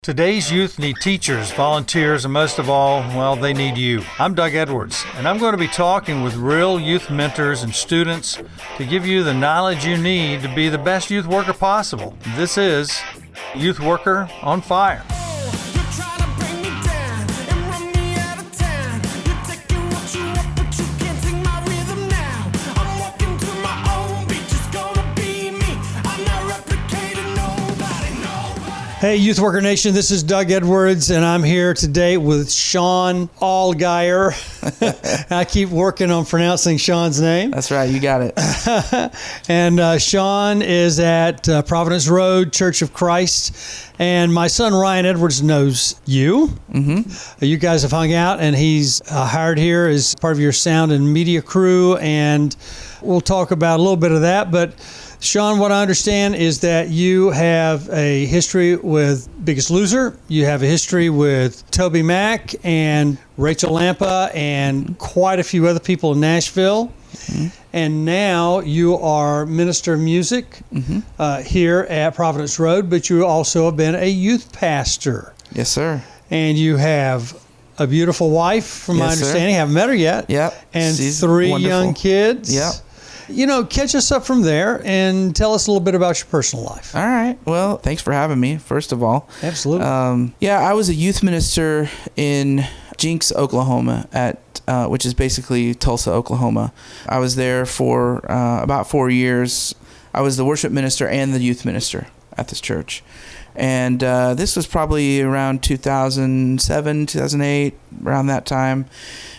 Today's youth need teachers, volunteers, and most of all, well, they need you. I'm Doug Edwards, and I'm going to be talking with real youth mentors and students to give you the knowledge you need to be the best youth worker possible. This is Youth Worker on Fire. Hey, Youth Worker Nation, this is Doug Edwards, and I'm here today with Sean Algaier. I keep working on pronouncing Sean's name. That's right, you got it. And Sean is at Providence Road Church of Christ, and my son Ryan Edwards knows you. Mm-hmm. You guys have hung out, and he's hired here as part of your sound and media crew, and we'll talk about a little bit of that, but Sean, what I understand is that you have a history with Biggest Loser. You have a history with Toby Mac and Rachael Lampa and quite a few other people in Nashville. Mm-hmm. And now you are minister of music here at Providence Road, but you also have been a youth pastor. Yes, sir. And you have a beautiful wife, from my understanding. I haven't met her yet. Yep. And She's 3 wonderful. Young kids. Yep. You know, catch us up from there and tell us a little bit about your personal life. All right. Well, thanks for having me, first of all. Absolutely. I was a youth minister in Jinx, Oklahoma, which is basically Tulsa, Oklahoma. I was there for about 4 years. I was the worship minister and the youth minister at this church. And this was probably around 2007, 2008, around that time.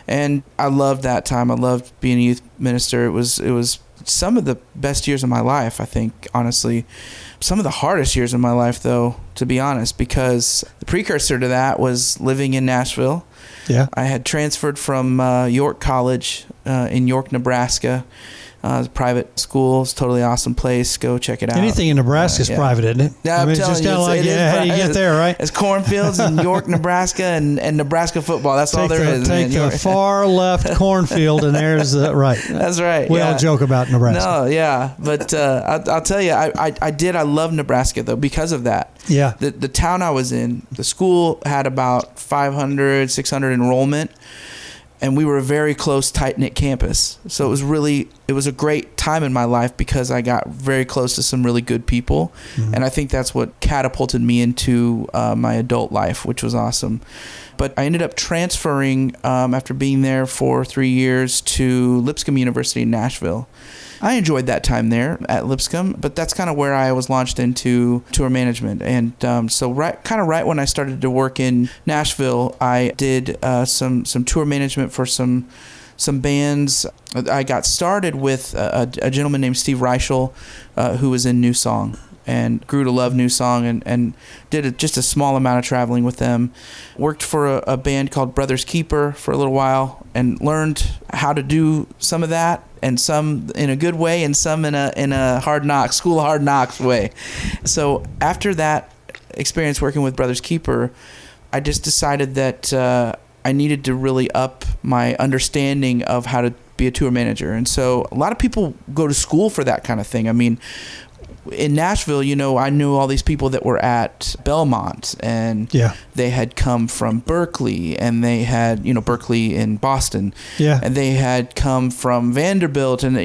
And I loved that time. I loved being a youth minister. It was some of the best years of my life, I think, honestly. Some of the hardest years of my life, though, to be honest, because the precursor to that was living in Nashville. Yeah. I had transferred from York College in York, Nebraska. It's a private school. It's a totally awesome place. Go check it out. Anything in Nebraska is private, isn't it? Yeah, it's just kind of like, how do you get there, right? It's cornfields in York, Nebraska, and Nebraska football. That's all there is. Take the far left cornfield, and there's right. That's right. We all joke about Nebraska. No, yeah, but I'll tell you, I love Nebraska though because of that. Yeah. The town I was in, the school had about 500, 600 enrollment. And we were a very close, tight-knit campus. So it was a great time in my life because I got very close to some really good people. Mm-hmm. And I think that's what catapulted me into my adult life, which was awesome. But I ended up transferring after being there for 3 years to Lipscomb University in Nashville. I enjoyed that time there at Lipscomb, but that's kind of where I was launched into tour management. And so right when I started to work in Nashville, I did some tour management for some bands. I got started with a gentleman named Steve Rachael, who was in New Song, and grew to love New Song and did just a small amount of traveling with them. Worked for a band called Brothers Keeper for a little while and learned how to do some of that, and some in a good way and some in a school of hard knocks way. So after that experience working with Brothers Keeper, I just decided that I needed to really up my understanding of how to be a tour manager. And so a lot of people go to school for that kind of thing. I mean, in Nashville, I knew all these people that were at Belmont, and they had come from Berkeley, and they had, Berkeley in Boston, and they had come from Vanderbilt, and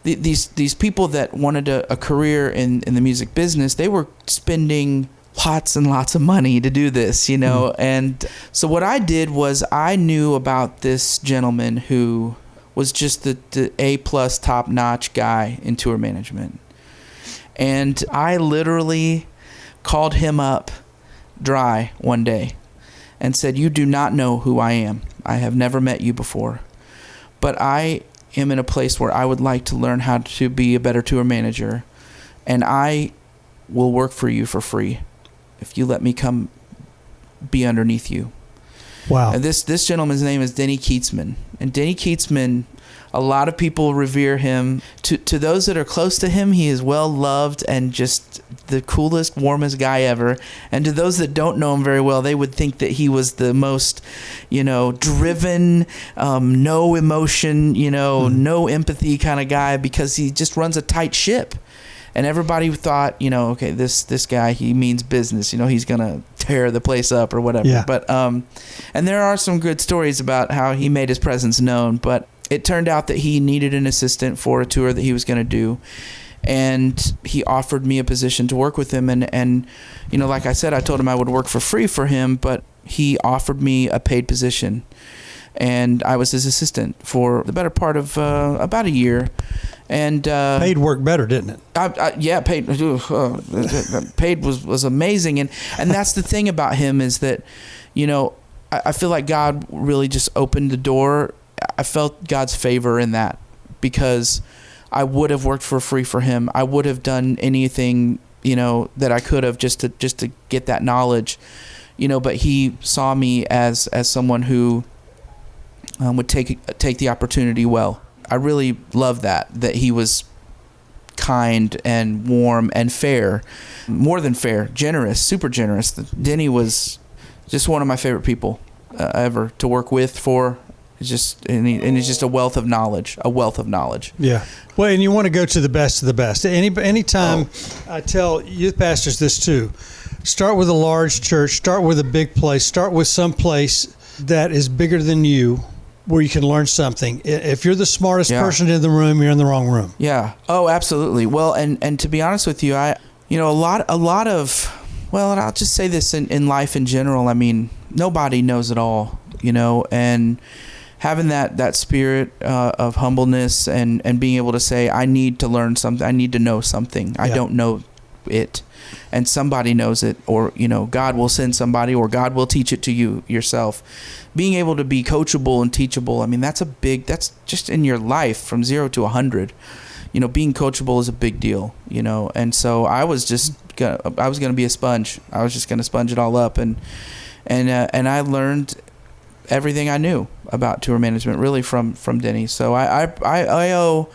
these people that wanted a career in the music business, they were spending lots and lots of money to do this, Mm-hmm. And so what I did was I knew about this gentleman who was just the A+ top-notch guy in tour management. And I literally called him up dry one day and said, "You do not know who I am. I have never met you before. But I am in a place where I would like to learn how to be a better tour manager. And I will work for you for free if you let me come be underneath you." Wow. And this gentleman's name is Denny Keatsman. And Denny Keatsman, a lot of people revere him. To those that are close to him, he is well loved and just the coolest, warmest guy ever. And to those that don't know him very well, they would think that he was the most, driven, no emotion, no empathy kind of guy, because he just runs a tight ship. And everybody thought, okay, this guy, he means business. He's going to tear the place up or whatever. Yeah. But and there are some good stories about how he made his presence known. But it turned out that he needed an assistant for a tour that he was going to do. And he offered me a position to work with him. And like I said, I told him I would work for free for him, but he offered me a paid position. And I was his assistant for the better part of about a year. And paid work better, didn't it? Yeah, paid. Paid was amazing. And that's the thing about him is that, I feel like God really just opened the door. I felt God's favor in that, because I would have worked for free for him. I would have done anything, that I could have just to get that knowledge, but he saw me as someone who would take the opportunity well. I really love that he was kind and warm and fair, more than fair, generous, super generous. Denny was just one of my favorite people ever to work with for. It's just, and he's just a wealth of knowledge. Yeah. Well, and you want to go to the best of the best. Anytime I tell youth pastors this too, start with a large church, start with a big place, start with some place that is bigger than you, where you can learn something. If you're the smartest person in the room, you're in the wrong room. Yeah. Oh, absolutely. Well, and to be honest with you, a lot of, well, and I'll just say this in life in general. I mean, nobody knows it all, and having that spirit of humbleness and being able to say, I need to learn something. I need to know something. I don't know it. And somebody knows it, or, God will send somebody, or God will teach it to you yourself. Being able to be coachable and teachable, I mean, that's just in your life from 0 to 100. Being coachable is a big deal, and so I was going to be a sponge. I was just going to sponge it all up. And I learned everything I knew about tour management really from Denny. So I owe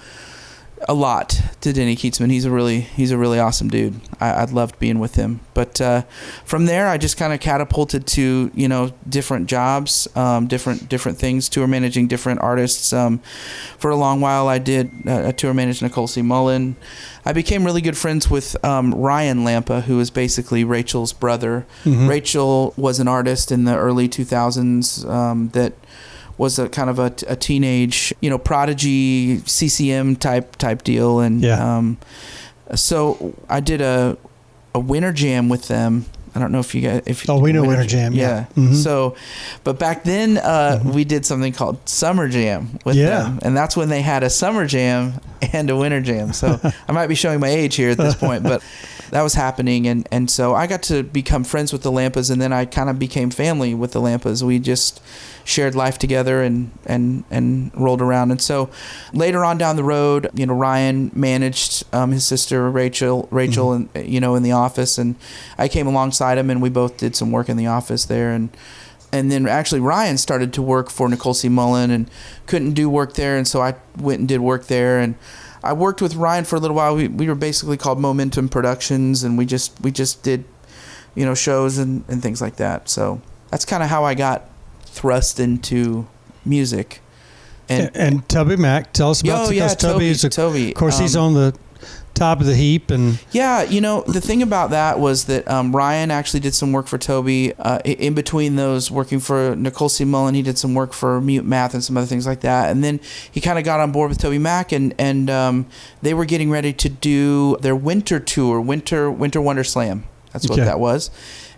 a lot to Denny Keatsman. He's a really awesome dude. I loved being with him. But from there, I just kind of catapulted to different jobs, different things, tour managing different artists. For a long while, I did a tour manage Nicole C. Mullen. I became really good friends with Rachael Lampa, who is basically Rachel's brother. Mm-hmm. Rachel was an artist in the early 2000s that was a kind of a teenage, prodigy CCM type deal. And so I did a winter jam with them. I don't know if you guys... we know Winter Jam. Yeah. Mm-hmm. So, but back then we did something called Summer Jam with them. And that's when they had a Summer Jam and a Winter Jam. So I might be showing my age here at this point, but that was happening. And so I got to become friends with the Lampas, and then I kind of became family with the Lampas. We just shared life together and rolled around. And so later on down the road, Ryan managed his sister Rachael in the office, and I came alongside him, and we both did some work in the office there. And then actually Ryan started to work for Nicole C. Mullen and couldn't do work there, and so I went and did work there. And I worked with Ryan for a little while. We were basically called Momentum Productions, and we just did shows and things like that. So that's kind of how I got thrust into music. And Toby Mac, tell us about Toby. Toby. Of course, he's on the top of the heap. And the thing about that was that Ryan actually did some work for Toby. In between those, working for Nicole C. Mullen, he did some work for Mute Math and some other things like that. And then he kind of got on board with Toby Mac, and they were getting ready to do their winter tour, Winter Wonder Slam. That's what that was.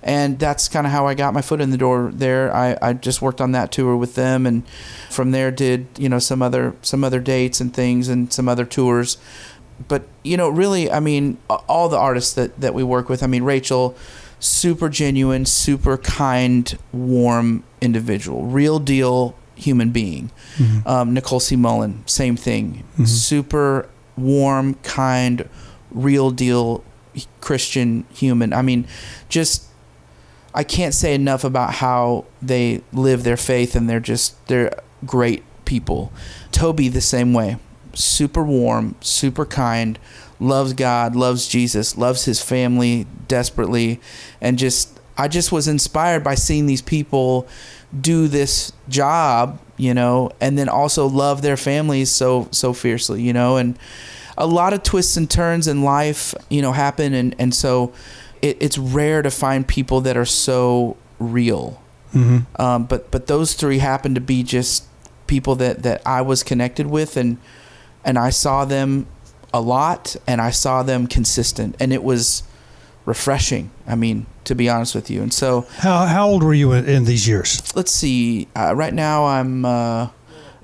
And that's kind of how I got my foot in the door there. I just worked on that tour with them, and from there did some other dates and things and some other tours. But really, I mean, all the artists that we work with. I mean, Rachael, super genuine, super kind, warm individual, real deal human being. Mm-hmm. Nicole C. Mullen, same thing, super warm, kind, real deal Christian human. I mean, I can't say enough about how they live their faith, and they're great people. Toby, the same way. Super warm, super kind, loves God, loves Jesus, loves his family desperately, and I just was inspired by seeing these people do this job, and then also love their families so fiercely, and a lot of twists and turns in life, happen, and so it's rare to find people that are so real. Mm-hmm. But those three happened to be just people that I was connected with, and I saw them a lot, and I saw them consistent, and it was refreshing. I mean, to be honest with you. And so, how old were you in these years? Let's see. Right now,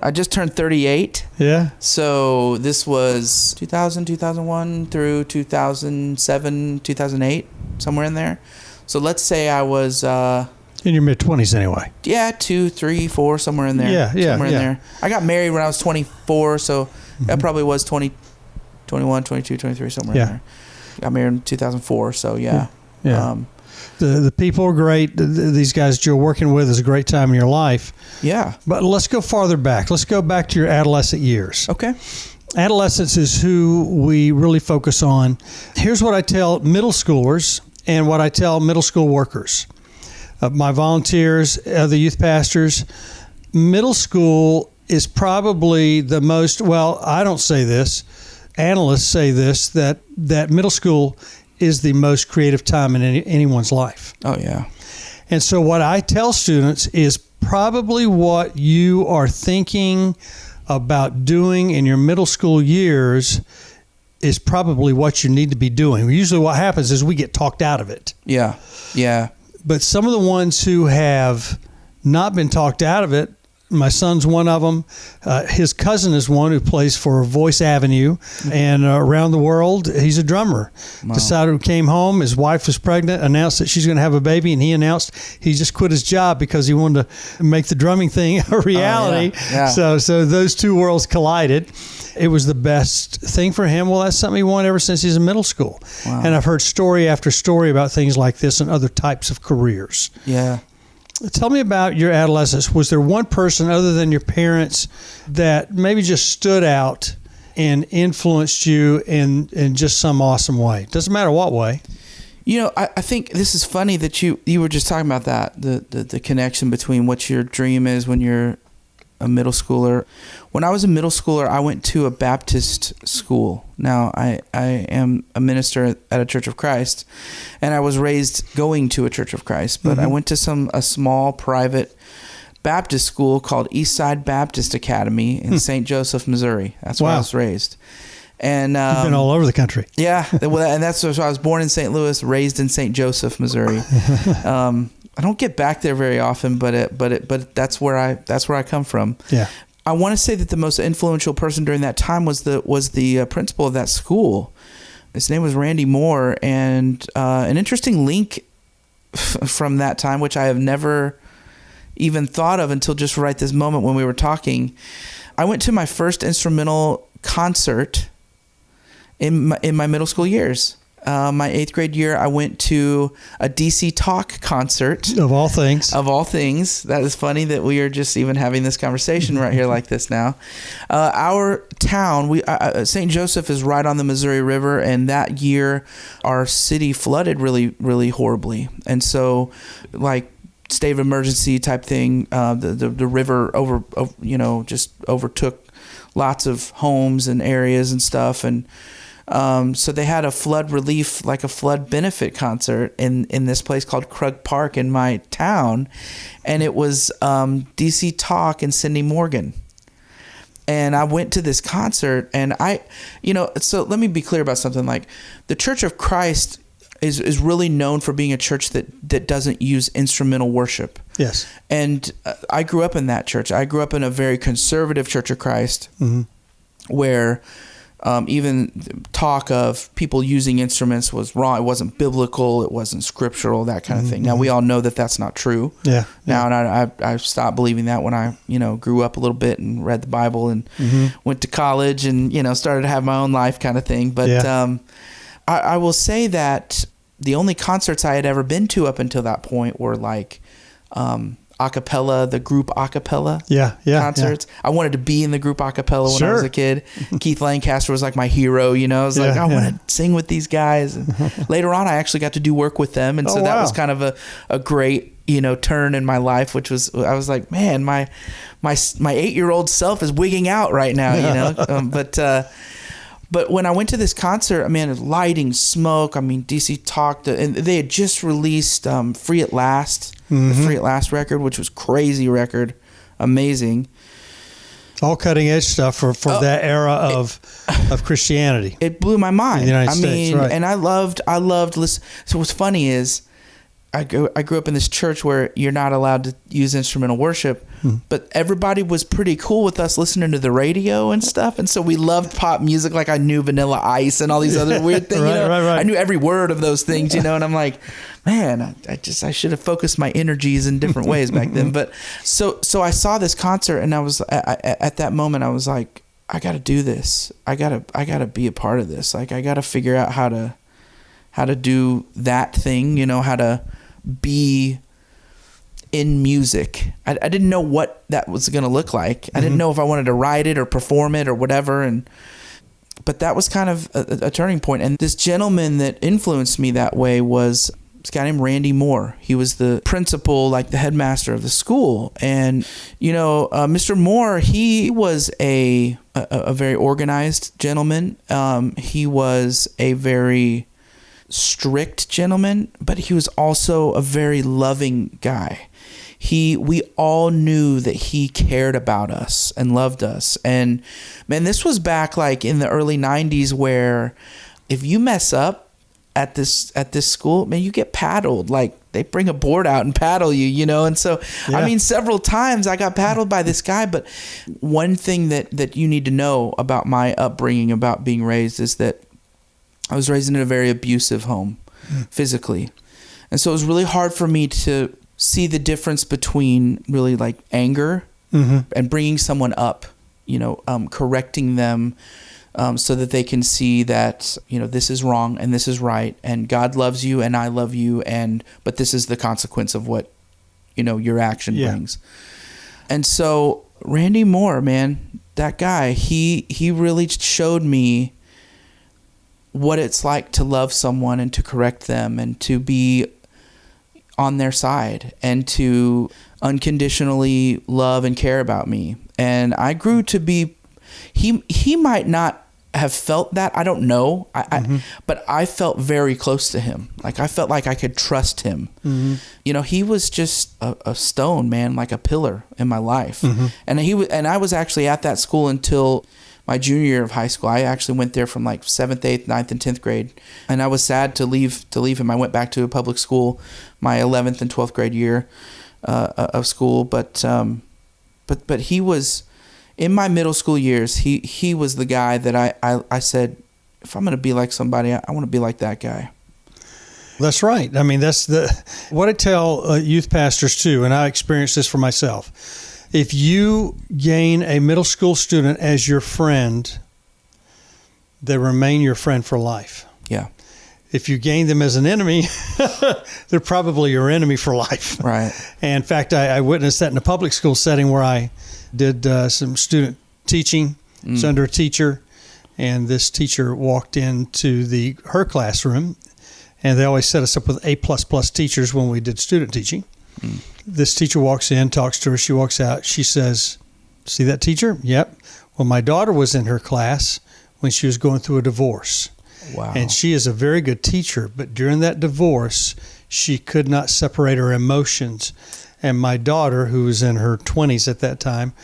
I just turned 38. Yeah. So this was 2000, 2001 through 2007, 2008, somewhere in there. So let's say I was in your mid-20s anyway. Yeah, 2, 3, 4, somewhere in there. Somewhere in there. I got married when I was 24, so that probably was 20, 21, 22, 23, somewhere in there. Got married in 2004, so yeah. The people are great. These guys that you're working with is a great time in your life. Yeah. But let's go farther back. Let's go back to your adolescent years. Okay. Adolescence is who we really focus on. Here's what I tell middle schoolers and what I tell middle school workers. My volunteers, the youth pastors, middle school is probably the most, well, I don't say this, analysts say this, that middle school is the most creative time in anyone's life. Oh, yeah. And so what I tell students is probably what you are thinking about doing in your middle school years is probably what you need to be doing. Usually what happens is we get talked out of it. Yeah, yeah. But some of the ones who have not been talked out of it, my son's one of them. His cousin is one who plays for Voice Avenue, and around the world, he's a drummer. Wow. Decided, came home, his wife was pregnant, announced that she's going to have a baby, and he announced he just quit his job because he wanted to make the drumming thing a reality. Oh, yeah. So those two worlds collided. It was the best thing for him. Well, that's something he wanted ever since he's in middle school. Wow. And I've heard story after story about things like this and other types of careers. Yeah. Tell me about your adolescence. Was there one person other than your parents that maybe just stood out and influenced you in just some awesome way? Doesn't matter what way. You know, I think this is funny that you were just talking about that, the connection between what your dream is when you're a middle schooler. When I was a middle schooler, I went to a Baptist school. Now, I am a minister at a Church of Christ, and I was raised going to a Church of Christ, but I went to a small private Baptist school called Eastside Baptist Academy in St. Joseph, Missouri. That's where I was raised. And you've been all over the country. Yeah, well, and that's so I was born in St. Louis, raised in St. Joseph, Missouri. I don't get back there very often, but that's where I come from. Yeah. I want to say that the most influential person during that time was the principal of that school. His name was Randy Moore, and an interesting link from that time, which I have never even thought of until just right this moment when we were talking. I went to my first instrumental concert in my middle school years. My 8th grade year, I went to a DC Talk concert. Of all things. Of all things. That is funny that we are just even having this conversation right here like this now. Our town, St. Joseph is right on the Missouri River, and that year our city flooded really, really horribly. And so, like, state of emergency type thing, the river just overtook lots of homes and areas and stuff, and so they had a flood relief, like a flood benefit concert in this place called Krug Park in my town. And it was DC Talk and Cindy Morgan. And I went to this concert, and so let me be clear about something. Like, the Church of Christ is really known for being a church that doesn't use instrumental worship. Yes. And I grew up in that church. I grew up in a very conservative Church of Christ where even talk of people using instruments was wrong. It wasn't biblical. It wasn't scriptural, that kind of thing. Now, we all know that that's not true. Yeah. Now, and I stopped believing that when I, grew up a little bit and read the Bible and went to college and, started to have my own life kind of thing. But I will say that the only concerts I had ever been to up until that point were like acapella, the group acapella concerts. I wanted to be in the group acapella when I was a kid. Keith Lancaster was like my hero, I was like, I want to sing with these guys. And later on, I actually got to do work with them. And so that was kind of a great, turn in my life, which was, I was like, man, my 8-year-old self is wigging out right now, But when I went to this concert, I mean, lighting, smoke. I mean, DC talked, and they had just released "Free at Last," the "Free at Last" record, which was crazy record, amazing. All cutting edge stuff for that era of Christianity. It blew my mind. In the United States, right. And I loved listening. So what's funny is I grew up in this church where you're not allowed to use instrumental worship, but everybody was pretty cool with us listening to the radio and stuff. And so we loved pop music. Like I knew Vanilla Ice and all these other weird things. Right. I knew every word of those things, and I'm like, man, I should have focused my energies in different ways back then. But so I saw this concert, and I was at that moment I was like, I got to do this. I gotta be a part of this. Like I got to figure out how to do that thing. How to be in music. I didn't know what that was going to look like. I didn't know if I wanted to write it or perform it or whatever. But that was kind of a turning point. And this gentleman that influenced me that way was this guy named Randy Moore. He was the principal, like the headmaster of the school. And, Mr. Moore, he was a very organized gentleman. He was a very strict gentleman, but he was also a very loving guy. We all knew that he cared about us and loved us. And man, this was back like in the early 90s where if you mess up at this school, man, you get paddled. Like they bring a board out and paddle you, And so, yeah. I mean, several times I got paddled by this guy. But one thing that you need to know about my upbringing, about being raised, is that I was raised in a very abusive home physically. And so it was really hard for me to see the difference between really like anger and bringing someone up, correcting them so that they can see that, this is wrong and this is right. And God loves you and I love you. But this is the consequence of what, your action brings. And so Randy Moore, man, that guy, he really showed me what it's like to love someone and to correct them and to be on their side and to unconditionally love and care about me. And I grew to be, he might not have felt that. I don't know. But I felt very close to him. Like I felt like I could trust him. He was just a stone, man, like a pillar in my life. And I was actually at that school until my junior year of high school. I actually went there from like 7th, 8th, 9th, and 10th grade. And I was sad to leave him. I went back to a public school my 11th and 12th grade year of school. But he was, in my middle school years, he was the guy that I said, if I'm going to be like somebody, I want to be like that guy. That's right. I mean, that's what I tell youth pastors too, and I experienced this for myself. If you gain a middle school student as your friend, they remain your friend for life. Yeah. If you gain them as an enemy, they're probably your enemy for life. Right. And in fact, I witnessed that in a public school setting where I did some student teaching. It's under a teacher, and this teacher walked into her classroom, and they always set us up with A++ teachers when we did student teaching. This teacher walks in, talks to her. She walks out. She says, "See that teacher? Yep. Well, my daughter was in her class when she was going through a divorce. Wow. And she is a very good teacher, but during that divorce, she could not separate her emotions. And my daughter, who was in her 20s at that time,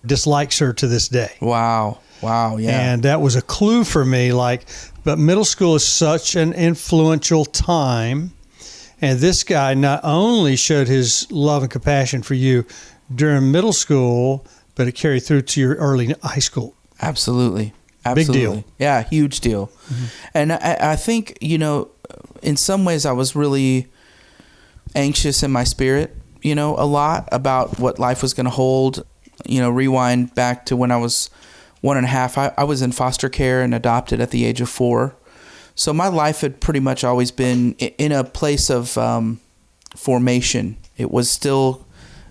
dislikes her to this day." Wow. Yeah. And that was a clue for me. But middle school is such an influential time. And this guy not only showed his love and compassion for you during middle school, but it carried through to your early high school. Absolutely. Big deal. Yeah, huge deal. And I think, in some ways I was really anxious in my spirit, a lot about what life was going to hold. Rewind back to when I was 1.5. I was in foster care and adopted at the age of 4. So my life had pretty much always been in a place of formation. It was still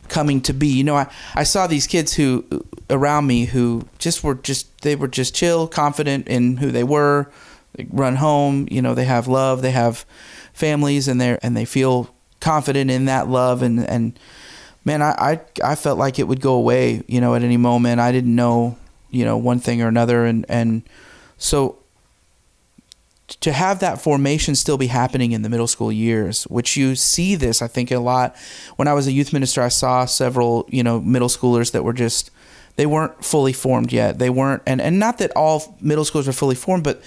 coming to be. I saw these kids who around me who they were just chill, confident in who they were. They run home, they have love, they have families, and they feel confident in that love. And man, I felt like it would go away, at any moment. I didn't know, one thing or another, and so to have that formation still be happening in the middle school years, which you see this, I think, a lot. When I was a youth minister, I saw several, middle schoolers that were just, they weren't fully formed yet. They weren't, and not that all middle schoolers are fully formed, but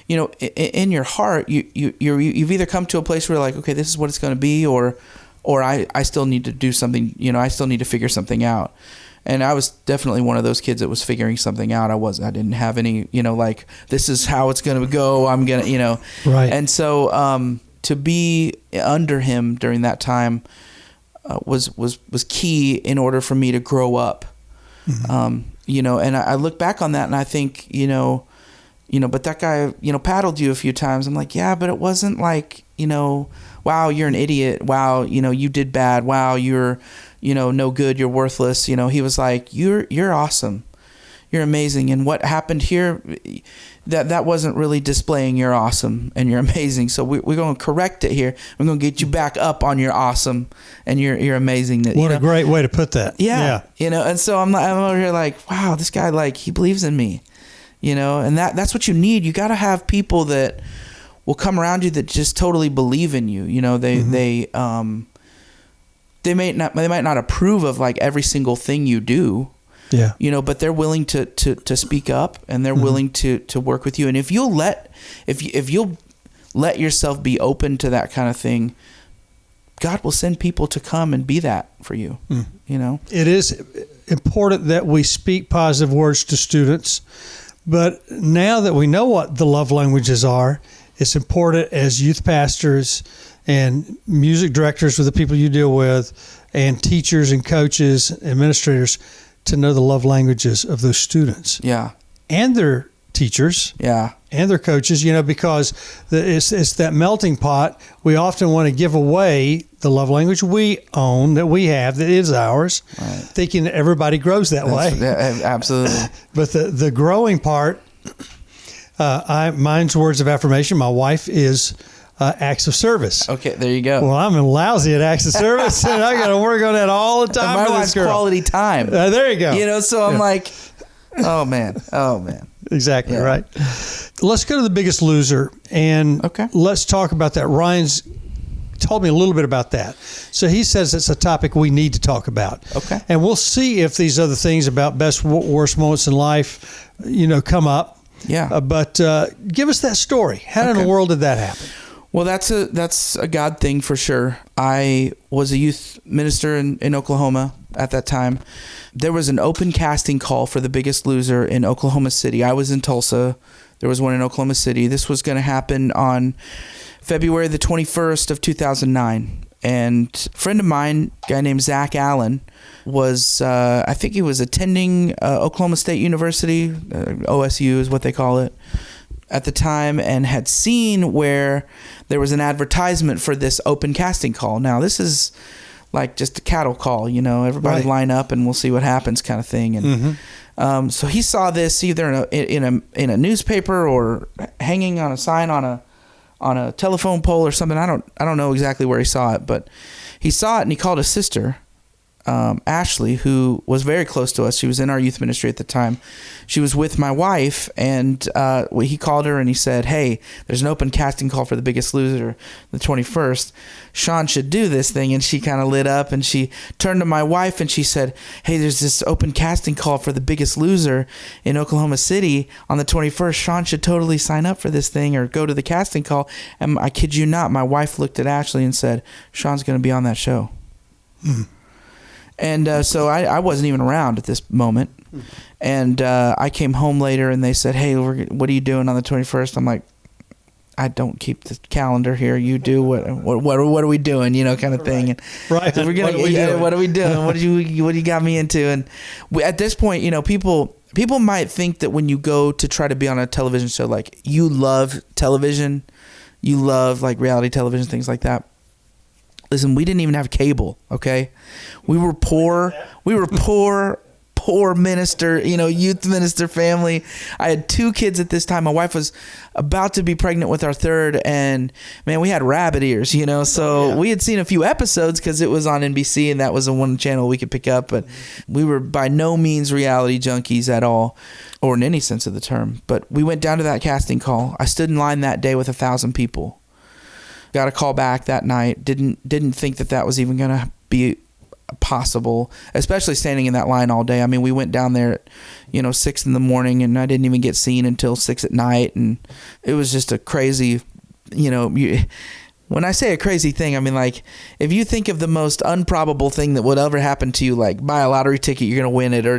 in your heart, you've either come to a place where you're like, okay, this is what it's going to be, or I still need to do something. I still need to figure something out. And I was definitely one of those kids that was figuring something out. I didn't have any, like, this is how it's going to go. I'm going to, Right. And so to be under him during that time was key in order for me to grow up. Mm-hmm. And I look back on that and I think, but that guy, paddled you a few times. I'm like, yeah, but it wasn't like, wow, you're an idiot. Wow, you did bad. Wow, you're, no good. You're worthless. He was like, you're awesome. You're amazing. And what happened here, that wasn't really displaying you're awesome and you're amazing. So we're going to correct it here. We're going to get you back up on your awesome and you're amazing. What a great way to put that. Yeah. And so I'm over here like, wow, this guy, like, he believes in me, and that's what you need. You got to have people that will come around you that just totally believe in you. They might not approve of like every single thing you do. Yeah. But they're willing to speak up and they're willing to work with you. And if you'll let yourself be open to that kind of thing, God will send people to come and be that for you. It is important that we speak positive words to students, but now that we know what the love languages are, it's important as youth pastors and music directors with the people you deal with and teachers and coaches, administrators, to know the love languages of those students. Yeah. And their teachers. Yeah. And their coaches, because it's that melting pot. We often want to give away the love language we own, that we have, that is ours, right, thinking that everybody grows that way. Absolutely. But the growing part, mine's words of affirmation. My wife is acts of service. Okay, there you go. Well, I'm lousy at acts of service, and I got to work on that all the time. And my wife's quality time. There you go. So I'm like, oh man. Exactly, yeah. Right. Let's go to The Biggest Loser, and let's talk about that. Ryan's told me a little bit about that. So he says it's a topic we need to talk about. Okay. And we'll see if these other things about best, worst moments in life, come up. Yeah. But give us that story. How in the world did that happen? Well, that's a God thing for sure. I was a youth minister in Oklahoma at that time. There was an open casting call for The Biggest Loser in Oklahoma City. I was in Tulsa. There was one in Oklahoma City. This was going to happen on February the 21st of 2009. And a friend of mine, a guy named Zach Allen, was, I think he was attending Oklahoma State University, OSU is what they call it, at the time, and had seen where there was an advertisement for this open casting call. Now, this is like just a cattle call, everybody right, line up and we'll see what happens kind of thing. And so he saw this either in a newspaper or hanging on a sign on a telephone pole or something. I don't know exactly where he saw it, but he saw it and he called his sister, Ashley, who was very close to us. She was in our youth ministry at the time. She was with my wife, and he called her and he said, hey, there's an open casting call for The Biggest Loser the 21st. Sean should do this thing. And she kind of lit up and she turned to my wife and she said, hey, there's this open casting call for The Biggest Loser in Oklahoma City on the 21st. Sean should totally sign up for this thing or go to the casting call. And I kid you not, my wife looked at Ashley and said, Sean's going to be on that show. And so I wasn't even around at this moment. And I came home later and they said, hey, what are you doing on the 21st? I'm like, I don't keep the calendar here. You do. What are we doing? Kind of thing. And right. So what are we doing? What do you got me into? And at this point, people might think that when you go to try to be on a television show, like you love television, you love like reality television, things like that. Listen, we didn't even have cable, okay? We were poor poor minister, youth minister family. I had 2 kids at this time. My wife was about to be pregnant with our third, and man, we had rabbit ears, so we had seen a few episodes because it was on NBC and that was the one channel we could pick up, but we were by no means reality junkies at all, or in any sense of the term. But we went down to that casting call. I stood in line that day with 1,000 people. Got a call back that night. Didn't think that was even going to be possible, especially standing in that line all day. I mean, we went down there at 6 in the morning, and I didn't even get seen until 6 at night, and it was just a crazy, when I say a crazy thing, I mean, like, if you think of the most improbable thing that would ever happen to you, like buy a lottery ticket, you're going to win it, or,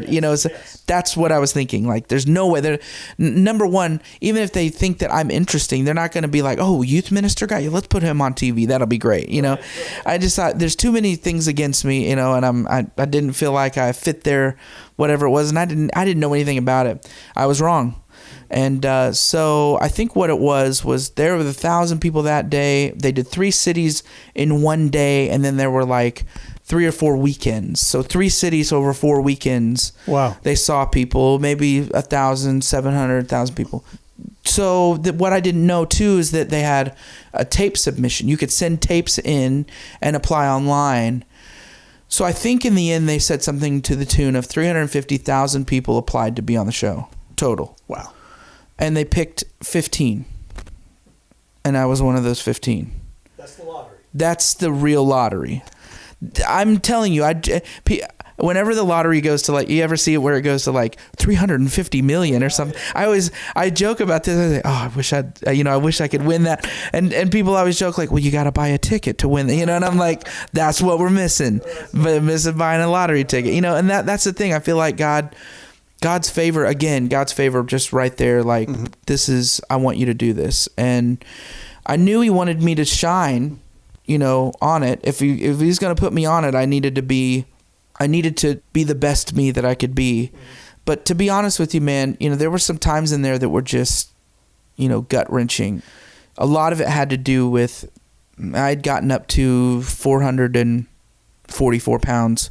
that's what I was thinking. Like, there's no way. Number one, even if they think that I'm interesting, they're not going to be like, oh, youth minister guy, let's put him on TV. That'll be great. I just thought there's too many things against me, and I didn't feel like I fit there, whatever it was. And I didn't know anything about it. I was wrong. And so I think what it was there were 1,000 people that day. They did 3 cities in one day, and then there were like 3 or 4 weekends. So 3 cities over 4 weekends. Wow. They saw people, maybe 1,000, 700, 1,000 people. So what I didn't know too is that they had a tape submission. You could send tapes in and apply online. So I think in the end they said something to the tune of 350,000 people applied to be on the show total. Wow. And they picked 15. And I was one of those 15. That's the lottery. That's the real lottery. I'm telling you, whenever the lottery goes to, like, you ever see it where it goes to like 350 million or something? I joke about this. I say, oh, I wish I could win that. And people always joke like, well, you got to buy a ticket to win, and I'm like, that's what we're missing. But missing buying a lottery ticket, and that's the thing. I feel like God's favor, just right there. Like, This is, I want you to do this. And I knew he wanted me to shine, on it. If he's going to put me on it, I needed to be the best me that I could be. But to be honest with you, man, there were some times in there that were just, gut wrenching. A lot of it had to do with, I'd gotten up to 444 pounds.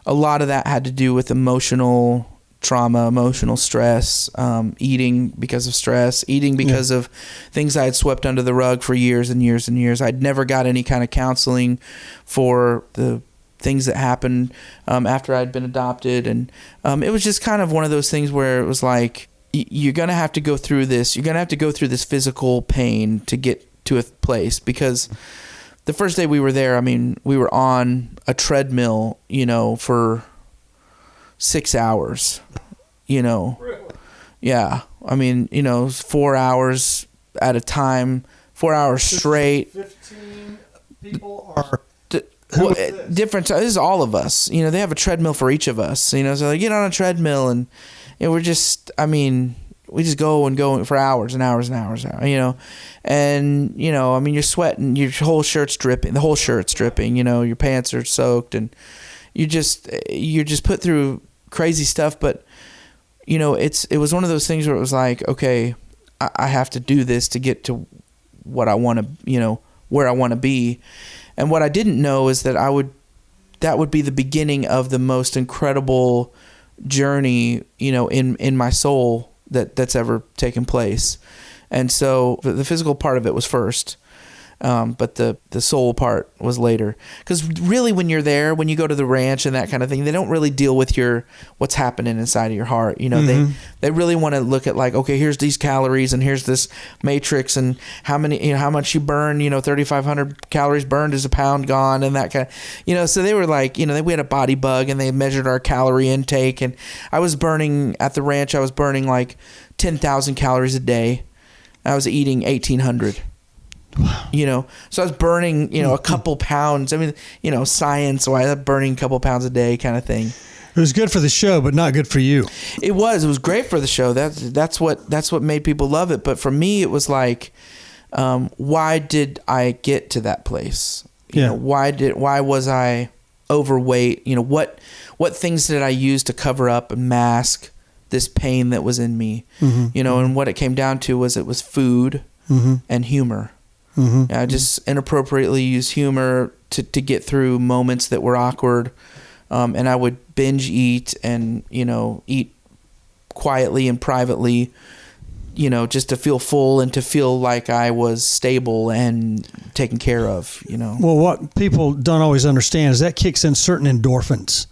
A lot of that had to do with emotional trauma, emotional stress, eating because of stress, eating because of things I had swept under the rug for years and years and years. I'd never got any kind of counseling for the things that happened after I'd been adopted. And it was just kind of one of those things where it was like, you're going to have to go through this. You're going to have to go through this physical pain to get to a place. Because the first day we were there, I mean, we were on a treadmill, for 6 hours, Really? Yeah. I mean, 4 hours at a time, 4 hours straight. 15 people are different. This is all of us. They have a treadmill for each of us. So they get on a treadmill and we're just, we just go and go for hours and hours and hours, and, you're sweating, your whole shirt's dripping, the whole shirt's dripping, your pants are soaked, and you're just put through crazy stuff. But, it was one of those things where it was like, okay, I have to do this to get to what I want to, where I want to be. And what I didn't know is that that would be the beginning of the most incredible journey, in my soul that's ever taken place. And so the physical part of it was first, but the soul part was later. Because really, when you're there, when you go to the ranch and that kind of thing, they don't really deal with what's happening inside of your heart. They really want to look at, like, okay, here's these calories and here's this matrix and how much you burn. 3,500 calories burned is a pound gone, and that kind of, So they were like, we had a body bug and they measured our calorie intake, and I was burning at the ranch. I was burning like 10,000 calories a day. I was eating 1,800. Wow. So I was burning, a couple pounds. I mean, science-wise, burning a couple pounds a day kind of thing. It was good for the show, but not good for you. It was great for the show. That's what made people love it. But for me, it was like, why did I get to that place? Why was I overweight? What things did I use to cover up and mask this pain that was in me? And what it came down to was it was food and humor. I just inappropriately used humor to get through moments that were awkward, and I would binge eat and, eat quietly and privately, just to feel full and to feel like I was stable and taken care of, Well, what people don't always understand is that kicks in certain endorphins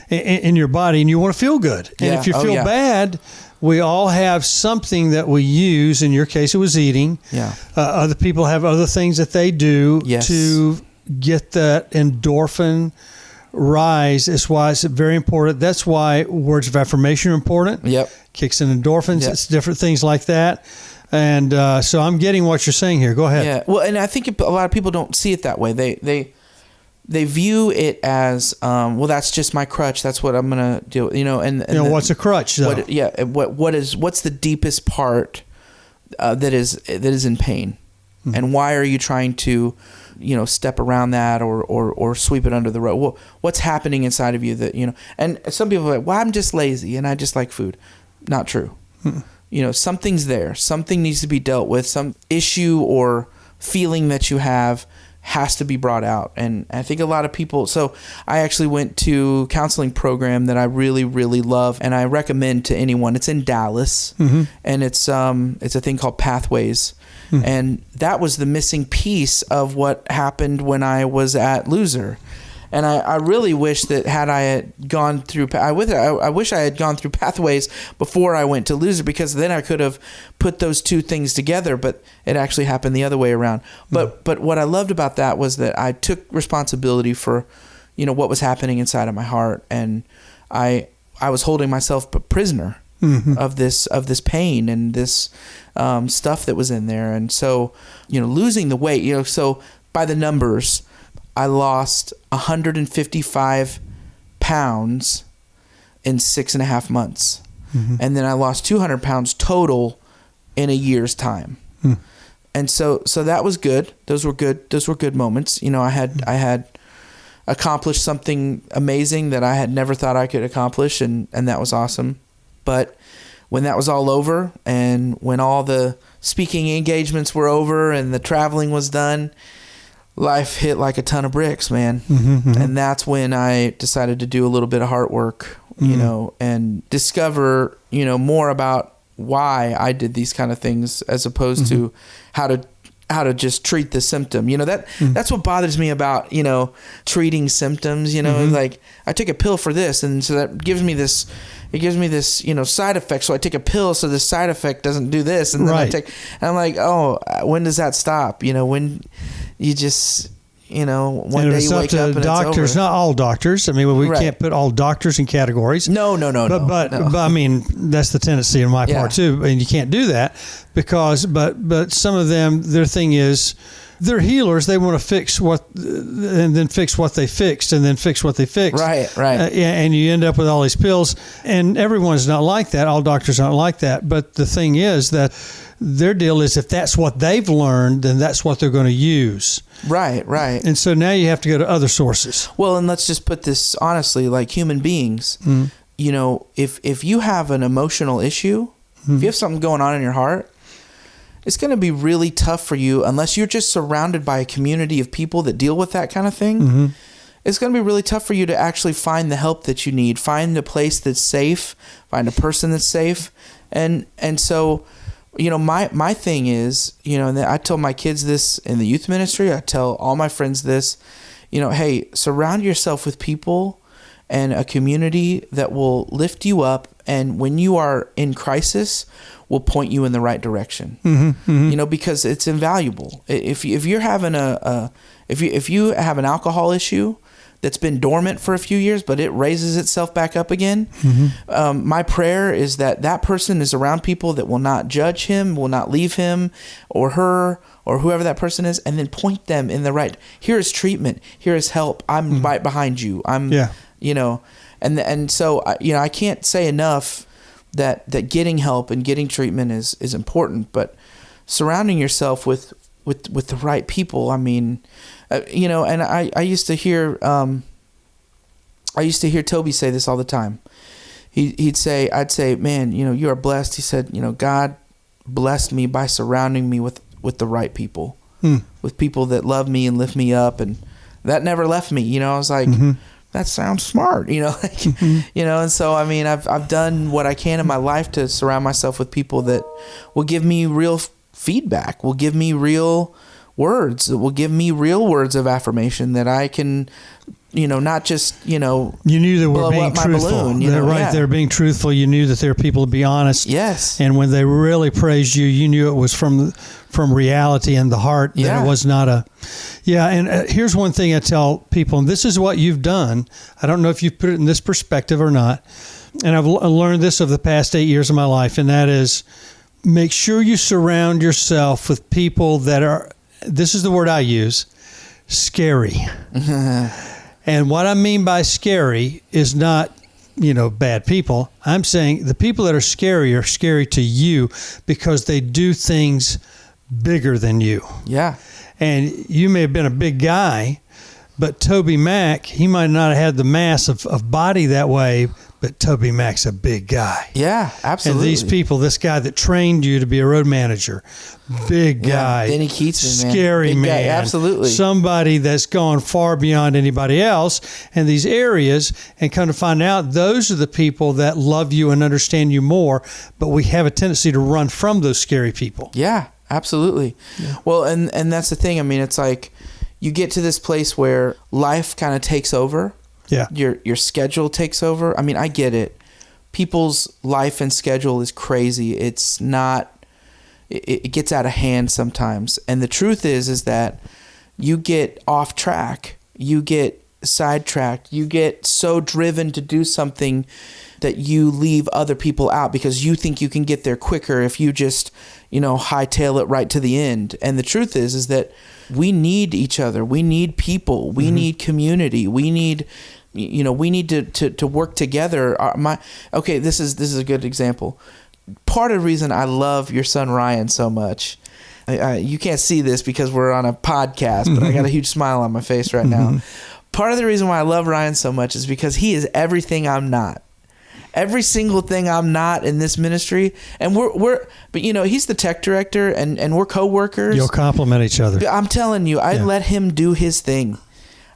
in your body, and you want to feel good. And if you feel bad, we all have something that we use. In your case, it was eating. Yeah. Other people have other things that they do to get that endorphin rise. Is why it's very important. That's why words of affirmation are important. Yep. Kicks in endorphins. Yep. It's different things like that. And so I'm getting what you're saying here. Go ahead. Yeah. Well, and I think a lot of people don't see it that way. They view it as, well, that's just my crutch. That's what I'm gonna do. And what's a crutch though? What's the deepest part that is in pain, and why are you trying to, step around that or sweep it under the rug? Well, what's happening inside of you that And some people are like, well, I'm just lazy and I just like food. Not true. Something's there. Something needs to be dealt with. Some issue or feeling that you have has to be brought out. And I think a lot of people, so I actually went to a counseling program that I really, really love, and I recommend to anyone. It's in Dallas, and it's a thing called Pathways. And that was the missing piece of what happened when I was at Loser. And I really wish that I had gone through, I wish I had gone through Pathways before I went to Loser, because then I could have put those two things together, but it actually happened the other way around. But what I loved about that was that I took responsibility for, what was happening inside of my heart. And I was holding myself a prisoner of this pain and this stuff that was in there. And so, losing the weight, so by the numbers, I lost 155 pounds in 6.5 months. And then I lost 200 pounds total in a year's time. And so that was good. Those were good moments. I had accomplished something amazing that I had never thought I could accomplish, and that was awesome. But when that was all over, and when all the speaking engagements were over and the traveling was done, life hit like a ton of bricks, man. And that's when I decided to do a little bit of heart work, and discover, more about why I did these kind of things, as opposed to how to just treat the symptom. That's what bothers me about, treating symptoms, like I took a pill for this, and so that gives me this side effect. So I take a pill so the side effect doesn't do this. And then and I'm like, oh, when does that stop? When you just, one day you wake up and doctors, it's over. not all doctors. I mean, we can't put all doctors in categories. No. But I mean, that's the tendency on my part too. And you can't do that because, but some of them, their thing is, they're healers. They want to fix and then fix what they fixed, and then fix what they fixed. Right. And you end up with all these pills, and everyone's not like that. All doctors aren't like that. But the thing is that their deal is, if that's what they've learned, then that's what they're going to use. Right. And so now you have to go to other sources. Well, and let's just put this honestly, like human beings, if you have an emotional issue, if you have something going on in your heart, it's going to be really tough for you, unless you're just surrounded by a community of people that deal with that kind of thing. It's going to be really tough for you to actually find the help that you need, find a place that's safe, find a person that's safe. And so, my thing is, and I tell my kids this in the youth ministry, I tell all my friends this, hey, surround yourself with people and a community that will lift you up, and when you are in crisis, will point you in the right direction. Because it's invaluable. If you're having if you have an alcohol issue that's been dormant for a few years, but it raises itself back up again, my prayer is that person is around people that will not judge him, will not leave him or her or whoever that person is, and then point them in the right. Here is treatment. Here is help. I'm right behind you. And so I can't say enough that getting help and getting treatment is important, but surrounding yourself with the right people. I mean, and I used to hear Toby say this all the time. I'd say, man, you are blessed. He said, God blessed me by surrounding me with the right people, with people that love me and lift me up, and that never left me. I was like, that sounds smart, and so, I mean, I've done what I can in my life to surround myself with people that will give me real feedback, will give me real words, that will give me real words of affirmation that I can, not just, you knew they were being truthful. Balloon, they're being truthful. You knew that there are people to be honest. Yes. And when they really praised you, you knew it was from reality and the heart. Yeah. That it was not a. Yeah. And here's one thing I tell people, and this is what you've done. I don't know if you've put it in this perspective or not. And I've learned this over the past 8 years of my life, and that is, make sure you surround yourself with people that are, this is the word I use, scary. And what I mean by scary is not, bad people. I'm saying the people that are scary to you because they do things bigger than you. Yeah. And you may have been a big guy, but Toby Mac, he might not have had the mass of body that way, but Toby Mac's a big guy. Yeah, absolutely. And these people, this guy that trained you to be a road manager, big guy. Denny Keatsman, scary big man. Guy, absolutely. Somebody that's gone far beyond anybody else in these areas, and come to find out those are the people that love you and understand you more, but we have a tendency to run from those scary people. Yeah, absolutely. Yeah. Well, and that's the thing. I mean, it's like you get to this place where life kind of takes over. Yeah. Your schedule takes over. I mean, I get it. People's life and schedule is crazy. It's not, it gets out of hand sometimes. And the truth is that you get off track. You get sidetracked. You get so driven to do something that you leave other people out because you think you can get there quicker if you just, hightail it right to the end. And the truth is that we need each other. We need people. We need community. We need, we need to work together. This is a good example. Part of the reason I love your son Ryan so much, you can't see this because we're on a podcast, but I got a huge smile on my face right now. Part of the reason why I love Ryan so much is because he is everything I'm not. Every single thing I'm not in this ministry, and but he's the tech director, and we're co-workers. You'll compliment each other. I'm telling you, I let him do his thing.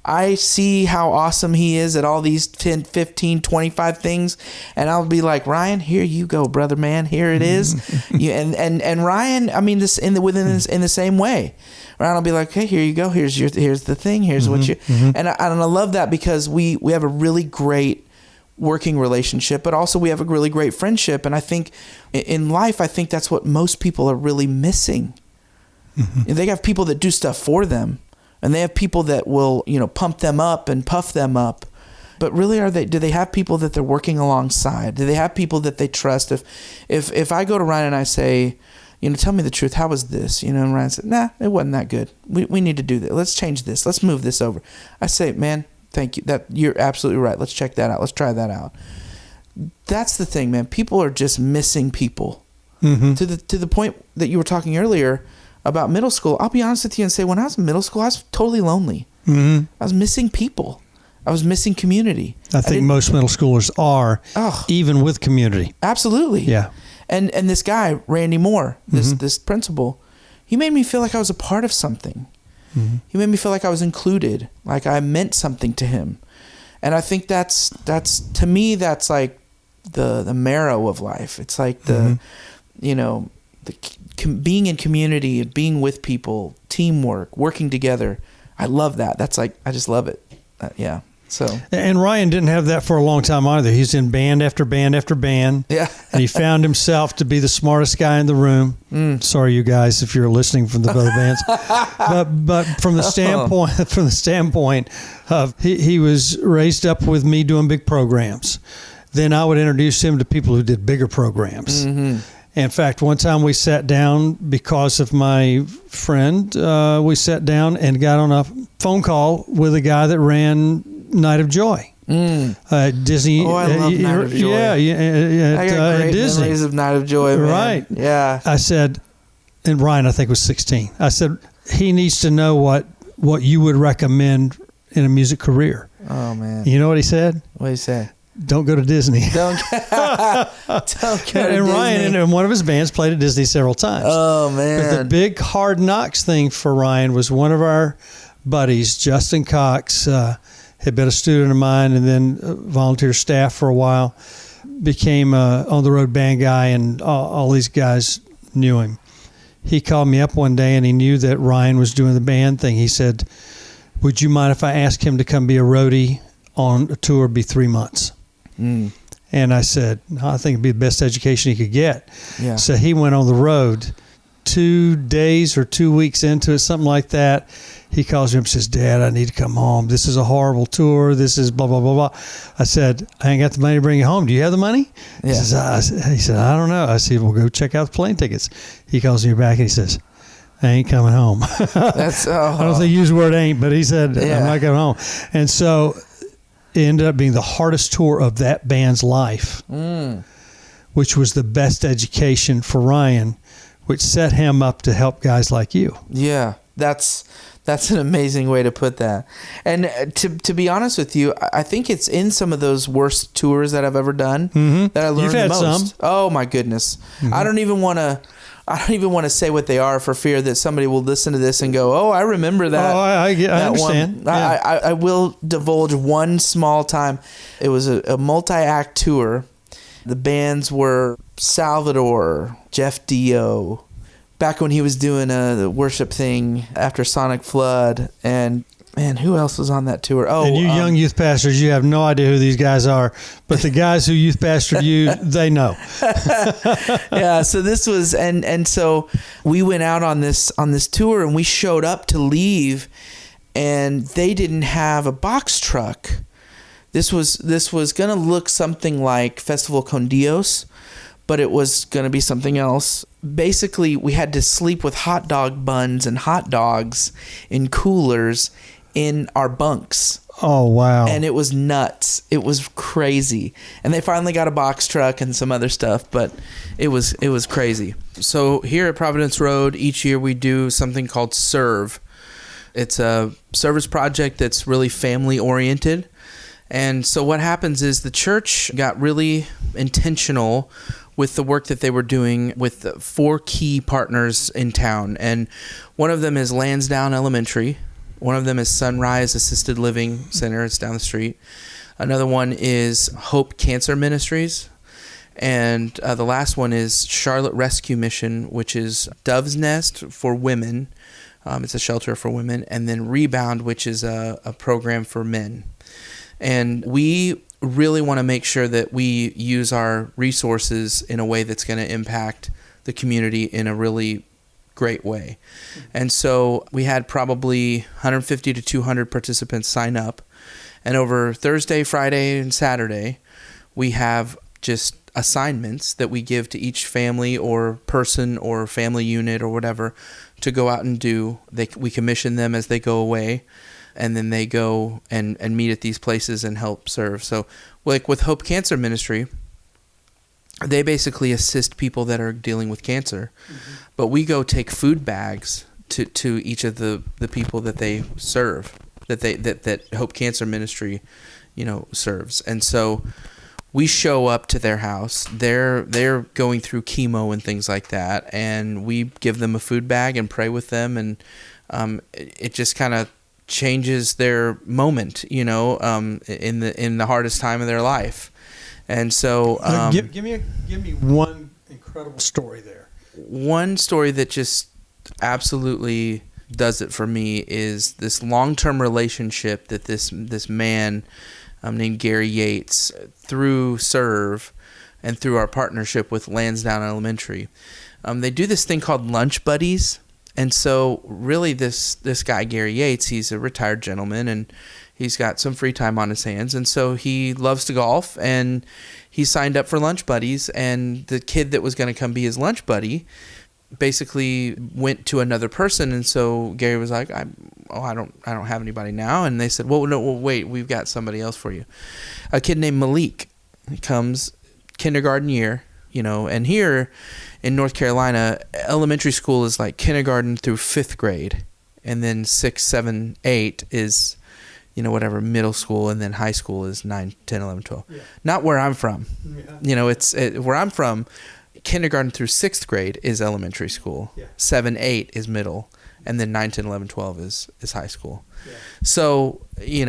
I see how awesome he is at all these 10, 15, 25 things, and I'll be like, Ryan, here you go, brother man, here it is. And Ryan, I mean, this in the same way. Ryan will be like, hey, here you go, here's the thing, here's what you, and I love that because we have a really great working relationship, but also we have a really great friendship. And I think in life, I think that's what most people are really missing. They have people that do stuff for them, and they have people that will, pump them up and puff them up. But really, do they have people that they're working alongside? Do they have people that they trust? If I go to Ryan and I say, tell me the truth, how was this? And Ryan said, nah, it wasn't that good. We need to do that. Let's change this. Let's move this over. I say, man, thank you. That you're absolutely right. Let's check that out. Let's try that out. That's the thing, man. People are just missing people. To the point that you were talking earlier about middle school. I'll be honest with you and say, when I was in middle school, I was totally lonely. I was missing people. I was missing community. I think most middle schoolers are, even with community. Absolutely. Yeah. And this guy, Randy Moore, this principal, he made me feel like I was a part of something. He made me feel like I was included, like I meant something to him. And I think that's to me, that's like the marrow of life. It's like being in community, being with people, teamwork, working together. I love that. That's like, I just love it. Yeah. So. And Ryan didn't have that for a long time either. He's in band after band after band. Yeah. And he found himself to be the smartest guy in the room. Sorry, you guys, if you're listening from the other bands. But from the standpoint of he was raised up with me doing big programs. Then I would introduce him to people who did bigger programs. In fact, one time we sat down because of my friend. We sat down and got on a phone call with a guy that ran Night of Joy. Disney. Oh, I love Night of Joy. Yeah, I got great Disney. memories of Night of Joy, man. Right. Yeah. I said, and Ryan, I think, was 16. I said, he needs to know what you would recommend in a music career. Oh, man. You know what he said? What did he say? Don't go to Disney. Don't go to Disney. Ryan and one of his bands played at Disney several times. Oh, man. But the big hard knocks thing for Ryan was one of our buddies, Justin Cox. had been a student of mine and then volunteer staff for a while, became a on-the-road band guy, and all these guys knew him. He called me up one day, and he knew that Ryan was doing the band thing. He said, would you mind if I asked him to come be a roadie on a tour, be 3 months? And I said, no, I think it'd be the best education he could get. Yeah. So he went on the road. 2 days or 2 weeks into it, something like that, he calls me up and says, Dad, I need to come home. This is a horrible tour. This is blah, blah, blah, blah. I said, I ain't got the money to bring you home. Do you have the money? Yeah. He said, I don't know. I said, well, go check out the plane tickets. He calls me back and he says, I ain't coming home. That's I don't think he used the word ain't, but he said, Yeah. I'm not coming home. And so it ended up being the hardest tour of that band's life, which was the best education for Ryan, which set him up to help guys like you. Yeah, that's an amazing way to put that. And to be honest with you, I think it's in some of those worst tours that I've ever done that I learned You've had the most. some. Oh my goodness, I don't even want to say what they are for fear that somebody will listen to this and go, "Oh, I remember that." Oh, I understand. One. Yeah. I will divulge one small time. It was a multi-act tour. The bands were Salvador, Jeff Dio, back when he was doing the worship thing after Sonic Flood, and man, who else was on that tour? Oh, and you young youth pastors, you have no idea who these guys are, but the guys who youth pastored you, they know. Yeah, so this was, and so we went out on this tour, and we showed up to leave, and they didn't have a box truck. This was gonna look something like Festival Con Dios, but it was gonna be something else. Basically, we had to sleep with hot dog buns and hot dogs in coolers in our bunks. Oh, wow. And it was nuts. It was crazy. And they finally got a box truck and some other stuff, but it was crazy. So here at Providence Road, each year we do something called Serve. It's a service project that's really family oriented. And so what happens is the church got really intentional with the work that they were doing with the 4 key partners in town. And one of them is Lansdowne Elementary. One of them is Sunrise Assisted Living Center. It's down the street. Another one is Hope Cancer Ministries. And the last one is Charlotte Rescue Mission, which is Dove's Nest for women. It's a shelter for women. And then Rebound, which is a program for men. And we really want to make sure that we use our resources in a way that's going to impact the community in a really great way. And so we had probably 150 to 200 participants sign up. And over Thursday, Friday, and Saturday, we have just assignments that we give to each family or person or family unit or whatever to go out and do. We commission them as they go away. And then they go and meet at these places and help serve. So like with Hope Cancer Ministry, they basically assist people that are dealing with cancer. But we go take food bags to each of the people that they serve, that Hope Cancer Ministry, serves. And so we show up to their house. They're going through chemo and things like that, and we give them a food bag and pray with them, and it just kind of changes their moment, in the hardest time of their life. And so give me one incredible story there. One story that just absolutely does it for me is this long-term relationship that this man named Gary Yates, through Serve and through our partnership with Lansdowne Elementary, they do this thing called Lunch Buddies. And so really this guy, Gary Yates, he's a retired gentleman, and he's got some free time on his hands. And so he loves to golf, and he signed up for Lunch Buddies. And the kid that was going to come be his lunch buddy basically went to another person. And so Gary was like, I don't have anybody now. And they said, well, wait, we've got somebody else for you. A kid named Malik. He comes kindergarten year, and here in North Carolina, elementary school is like kindergarten through 5th grade, and then 6, 7, 8 is, whatever, middle school, and then high school is 9, 10, 11, 12. Yeah. Not where I'm from. Yeah. Where I'm from, kindergarten through 6th grade is elementary school. Yeah. 7, 8 is middle, and then 9, 10, 11, 12 is high school. Yeah. So,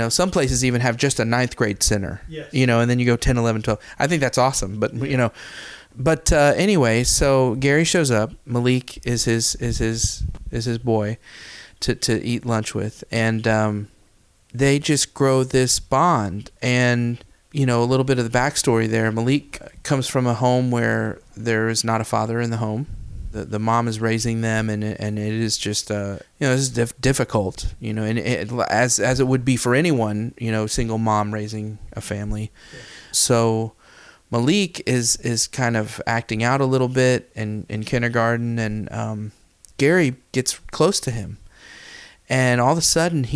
some places even have just a 9th grade center, Yes. And then you go 10, 11, 12. I think that's awesome. But, but anyway, so Gary shows up. Malik is his boy to eat lunch with. And they just grow this bond. And, a little bit of the backstory there. Malik comes from a home where there is not a father in the home. The mom is raising them, and it is just it's difficult, and as it would be for anyone, single mom raising a family. Yeah. So Malik is kind of acting out a little bit in kindergarten, and Gary gets close to him, and all of a sudden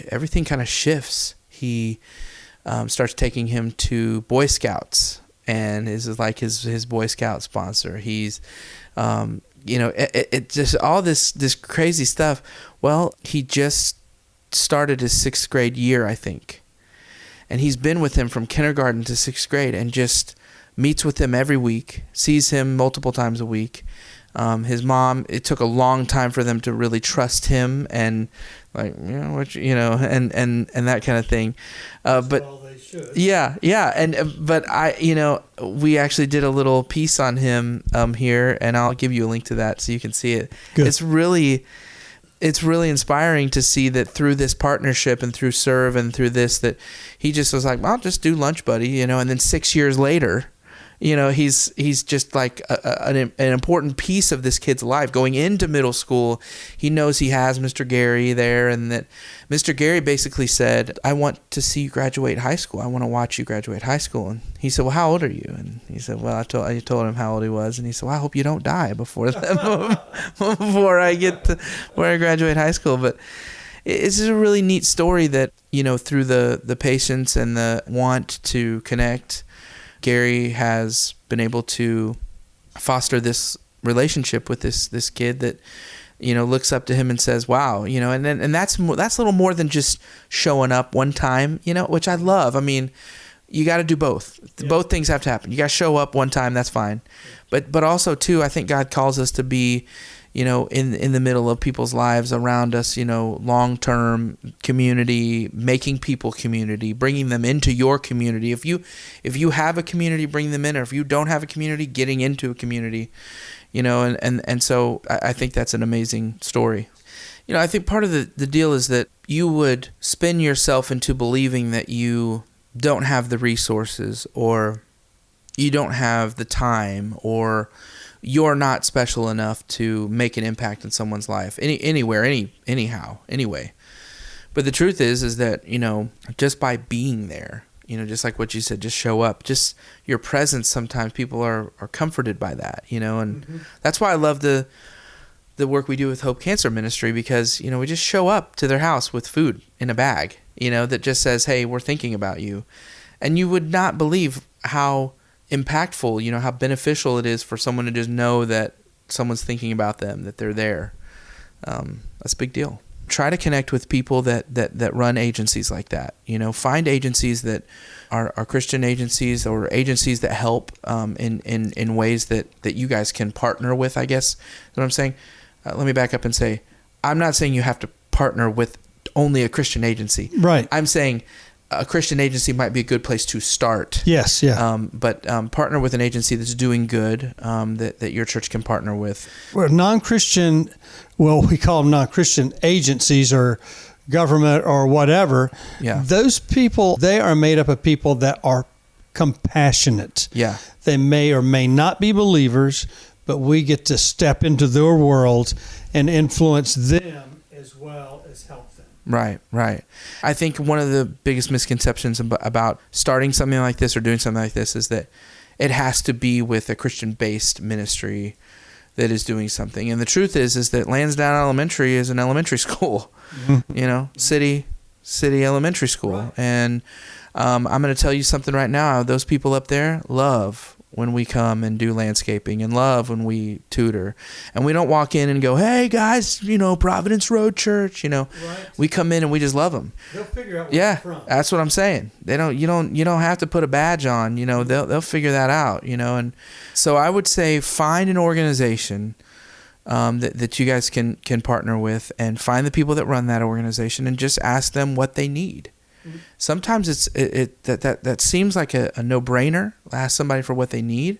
everything kind of shifts. He starts taking him to Boy Scouts, and is like his Boy Scout sponsor. He's it just all this crazy stuff. Well, he just started his 6th grade year, I think. And he's been with him from kindergarten to 6th grade and just meets with him every week, sees him multiple times a week. His mom, it took a long time for them to really trust him and and that kind of thing. But yeah. But we actually did a little piece on him here, and I'll give you a link to that so you can see it. Good. It's really inspiring to see that through this partnership and through Serve and through this, that he just was like, well, I'll just do lunch buddy, and then 6 years later, he's just like an important piece of this kid's life. Going into middle school, he knows he has Mr. Gary there, and that Mr. Gary basically said, I want to see you graduate high school. I want to watch you graduate high school. And he said, well, how old are you? And he said, well, I told him how old he was. And he said, well, I hope you don't die before I get to where I graduate high school. But it's just a really neat story that, through the patience and the want to connect, Gary has been able to foster this relationship with this kid that, looks up to him and says, wow, and that's a little more than just showing up one time, which I love. I mean, you got to do both. Yeah. Both things have to happen. You got to show up one time. That's fine. Yeah. But also too, I think God calls us to be, in the middle of people's lives around us, long-term community, making people community, bringing them into your community. If you have a community, bring them in, or if you don't have a community, getting into a community, and so I think that's an amazing story. I think part of the deal is that you would spin yourself into believing that you don't have the resources, or you don't have the time, or you're not special enough to make an impact in someone's life anywhere, anyway. But the truth is that, just by being there, just like what you said, just show up, just your presence, sometimes people are comforted by that, and that's why I love the work we do with Hope Cancer Ministry, because, we just show up to their house with food in a bag, that just says, hey, we're thinking about you. And you would not believe how impactful, how beneficial it is for someone to just know that someone's thinking about them, that they're there. That's a big deal. Try to connect with people that run agencies like that. Find agencies that are Christian agencies, or agencies that help in ways that you guys can partner with, I guess. That's what I'm saying. Let me back up and say, I'm not saying you have to partner with only a Christian agency. Right. I'm saying a Christian agency might be a good place to start. Yes, yeah. But partner with an agency that's doing good, that your church can partner with. Well, non-Christian, we call them non-Christian agencies or government or whatever. Yeah. Those people, they are made up of people that are compassionate. Yeah. They may or may not be believers, but we get to step into their world and influence them as well as help them. Right. I think one of the biggest misconceptions about starting something like this or doing something like this is that it has to be with a Christian-based ministry that is doing something. And the truth is that Lansdowne Elementary is an elementary school, city elementary school. Right. And I'm going to tell you something right now. Those people up there love when we come and do landscaping, and love when we tutor. And we don't walk in and go, hey guys, Providence Road Church, Right. We come in and we just love them. They'll figure out where they're from. That's what I'm saying. You don't have to put a badge on, they'll figure that out, and so I would say find an organization that you guys can partner with, and find the people that run that organization and just ask them what they need. Mm-hmm. Sometimes that seems like a no-brainer. Ask somebody for what they need.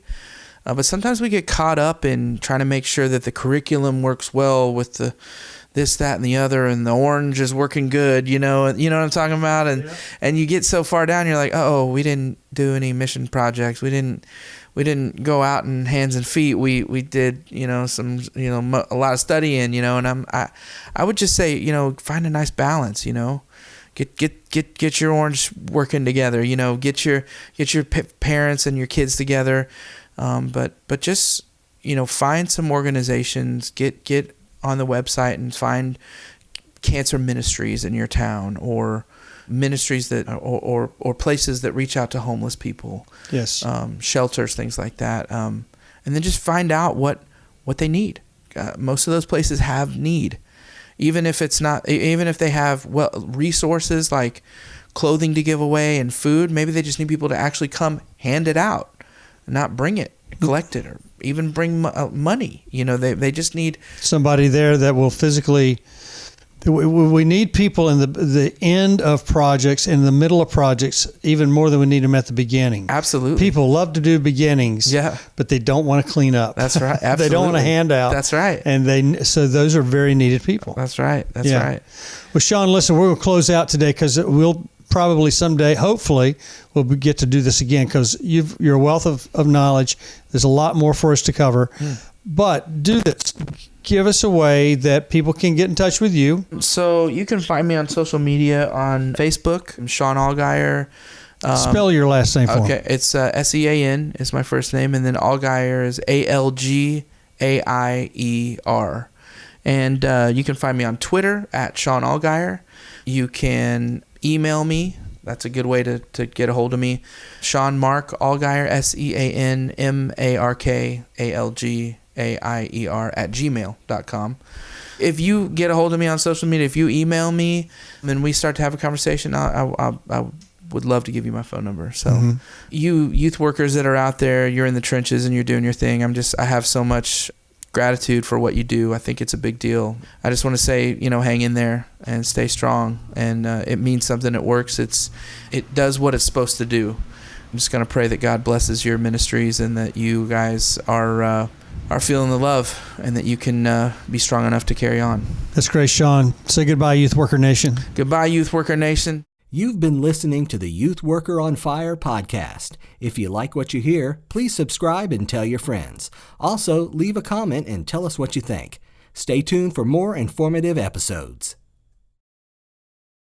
But sometimes we get caught up in trying to make sure that the curriculum works well with the this, that, and the other, and the orange is working good, you know what I'm talking about? And you get so far down, you're like, oh, we didn't do any mission projects. We didn't go out in hands and feet. We did, some, a lot of studying, and I would just say, find a nice balance, get your orange working together, get your parents and your kids together. But just, find some organizations, get on the website and find cancer ministries in your town, or ministries that, or places that reach out to homeless people. Yes. Shelters, things like that. And then just find out what they need. Most of those places have need. Even if they have resources like clothing to give away and food, maybe they just need people to actually come hand it out, not bring it, collect it, or even bring money. They just need somebody there that will physically. We need people in the end of projects, in the middle of projects, even more than we need them at the beginning. Absolutely. People love to do beginnings, but they don't want to clean up. That's right. Absolutely. They don't want to hand out. That's right. And so those are very needed people. That's right. That's right. Well, Sean, listen, we're going to close out today because we'll probably someday, hopefully, we'll get to do this again because you're a wealth of knowledge. There's a lot more for us to cover. But do this. Give us a way that people can get in touch with you. So you can find me on social media on Facebook. I'm Sean Algaier. Spell your last name for me. Okay, it's Sean is my first name, and then Algaier is Algaier. And you can find me on Twitter at Sean Algaier. You can email me. That's a good way to get a hold of me. Sean Mark Algaier, SeanMarkalgaier @gmail.com. If you get a hold of me on social media, if you email me and we start to have a conversation, I would love to give you my phone number. So you youth workers that are out there, you're in the trenches and you're doing your thing. I have so much gratitude for what you do. I think it's a big deal. I just want to say, hang in there and stay strong. And it means something. It works. It does what it's supposed to do. I'm just going to pray that God blesses your ministries and that you guys are feeling the love and that you can be strong enough to carry on. That's great, Sean. Say goodbye, Youth Worker Nation. Goodbye, Youth Worker Nation. You've been listening to the Youth Worker on Fire podcast. If you like what you hear, please subscribe and tell your friends. Also, leave a comment and tell us what you think. Stay tuned for more informative episodes.